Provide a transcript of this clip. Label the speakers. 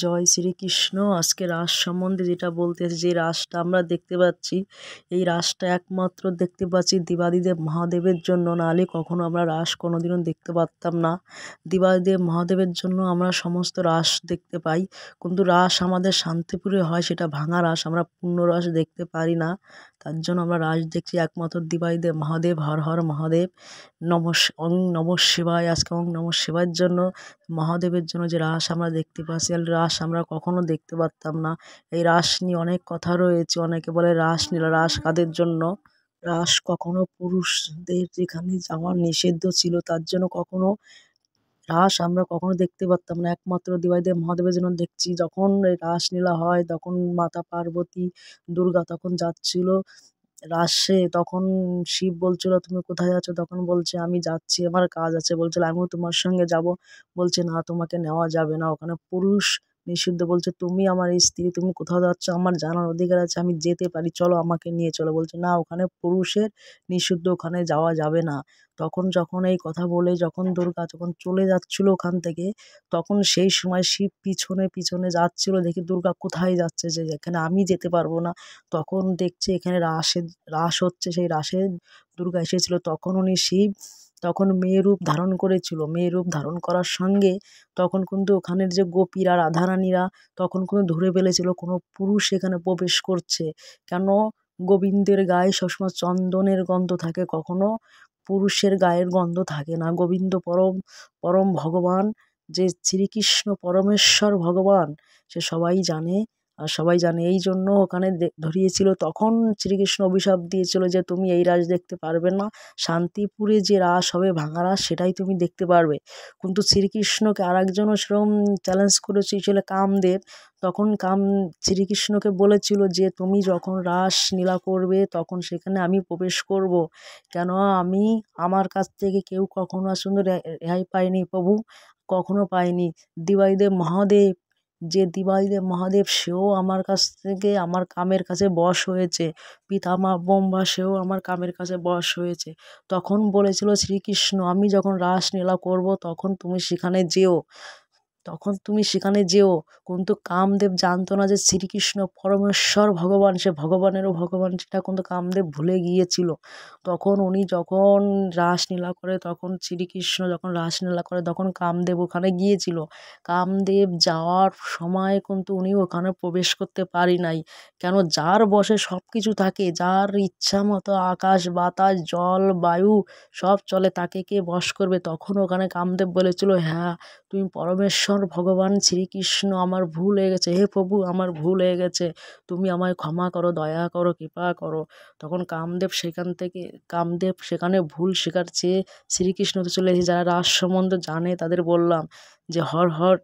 Speaker 1: জয় শ্রীকৃষ্ণ। আজকে রাস সম্বন্ধে যেটা বলতে আছে, যে রাসটা আমরা দেখতে পাচ্ছি, এই রাসটা একমাত্র দেখতে পাচ্ছি দেবাদিদেব মহাদেবের জন্য, নাহলে কখনো আমরা রাস কোনোদিনও দেখতে পারতাম না। দেবাদিদেব মহাদেবের জন্য আমরা সমস্ত রাস দেখতে পাই, কিন্তু রাস আমাদের শান্তিপুরে হয়, সেটা ভাঙা রাস, আমরা পূর্ণ রাস দেখতে পারি না। তার জন্য আমরা রাস দেখছি একমাত্র দেবাদিদেব মহাদেব। হর হর মহাদেব, ওং নমঃ শিবায়। আজকে ওং নমঃ শিবায়ের জন্য, মহাদেবের জন্য যে রাস আমরা দেখতে পাচ্ছি, আর রাস আমরা কখনো দেখতে পারতাম না। এই রাস নিয়ে অনেক কথা রয়েছে, অনেকে বলে রাসলীলা, রাস কাদের জন্য? রাস কখনো পুরুষদের যেখানে যাওয়া নিষিদ্ধ ছিল, তার জন্য কখনো রাস আমরা কখনো দেখতে পারতাম না, একমাত্র দেবাদিদেব মহাদেবের জন্য দেখছি। যখন এই রাসলীলা হয়, তখন মাতা পার্বতী, দুর্গা তখন যাচ্ছিল রাসে, তখন শিব বলছিল তুমি কোথায় যাচ্ছ? তখন বলছে আমি যাচ্ছি, আমার কাজ আছে। বলছিল আমিও তোমার সঙ্গে যাব। বলছে না, তোমাকে নেওয়া যাবে না, ওখানে পুরুষ নিষিদ্ধ। বলছে তুমি আমার স্ত্রী, তুমি কোথাও যাচ্ছ, আমার জানার অধিকার আছে, আমি যেতে পারি, চলো আমাকে নিয়ে চলো। বলছে না, ওখানে পুরুষের নিষিদ্ধ, ওখানে যাওয়া যাবে না। তখন যখন এই কথা বলে, যখন দুর্গা যখন চলে যাচ্ছিল ওখান থেকে, তখন সেই সময় শিব পিছনে পিছনে যাচ্ছিল, দেখি দুর্গা কোথায় যাচ্ছে, যে এখানে আমি যেতে পারবো না। তখন দেখছে এখানে রাস হচ্ছে, সেই রাসে দুর্গা এসেছিল। তখন উনি শিব তখন মেয়ে রূপ ধারণ করেছিল, মেয়ে রূপ ধারণ করার সঙ্গে তখন কিন্তু ওখানের যে গোপীরা, রাধারানীরা তখন কিন্তু ধরে ফেলেছিল কোনো পুরুষ এখানে প্রবেশ করছে। কেন? গোবিন্দের গায়ে সবসময় চন্দনের গন্ধ থাকে, কখনো পুরুষের গায়ের গন্ধ থাকে না। গোবিন্দ পরম পরম ভগবান, যে শ্রীকৃষ্ণ পরমেশ্বর ভগবান, সে সবাই জানে। আর সবাই জানে, এই জন্য ওখানে ধরিয়েছিল। তখন শ্রীকৃষ্ণ অভিশাপ দিয়েছিল যে তুমি এই রাস দেখতে পারবে না, শান্তিপুরে যে রাস হবে ভাঙা রাস, সেটাই তুমি দেখতে পারবে। কিন্তু শ্রীকৃষ্ণকে আর একজনও সেরকম চ্যালেঞ্জ করেছিল, কামদেব। তখন শ্রীকৃষ্ণকে বলেছিল যে তুমি যখন রাসলীলা করবে, তখন সেখানে আমি প্রবেশ করব। কেন? আমি, আমার কাছ থেকে কেউ কখনো আর সুন্দর রেহাই পায়নি প্রভু, কখনো পায়নি। দেবাদিদেব মহাদেব, যে দেবাদিদেব মহাদেব, সেও আমার কাছ থেকে আমার কামের কাছে বশ হয়েছে। পিতামহ ব্রহ্মা, সেও আমার কামের কাছে বশ হয়েছে। তখন বলেছিল শ্রীকৃষ্ণ আমি যখন রাসলীলা করব, তখন তুমি সেখানে যেও, তখন তুমি সেখানে যেও। কিন্তু কামদেব জানতো না যে শ্রীকৃষ্ণ পরমেশ্বর ভগবান, সে ভগবানেরও ভগবান, সেটা কিন্তু কামদেব ভুলে গিয়েছিল। তখন উনি যখন রাসলীলা করে, তখন শ্রীকৃষ্ণ যখন রাসলীলা করে, তখন কামদেব ওখানে গিয়েছিল। কামদেব যাওয়ার সময় কিন্তু উনি ওখানে প্রবেশ করতে পারি নাই। কেন? যার বশে সব কিছু থাকে, যার ইচ্ছা মতো আকাশ বাতাস জল বায়ু সব চলে, তাকে কে বশ করবে? তখন ওখানে কামদেব বলেছিল হ্যাঁ, তুমি পরমেশ্বর ভগবান শ্রীকৃষ্ণ, আমার ভুল হয়ে গেছে, হে প্রভু আমার ভুল হয়ে গেছে, তুমি আমায় ক্ষমা করো, দয়া করো, কৃপা করো। তখন কামদেব সেখানে ভুল স্বীকার চেয়ে শ্রীকৃষ্ণ তো চলে এসেছে। যারা রাস সম্বন্ধে জানে তাদের বললাম যে হর হর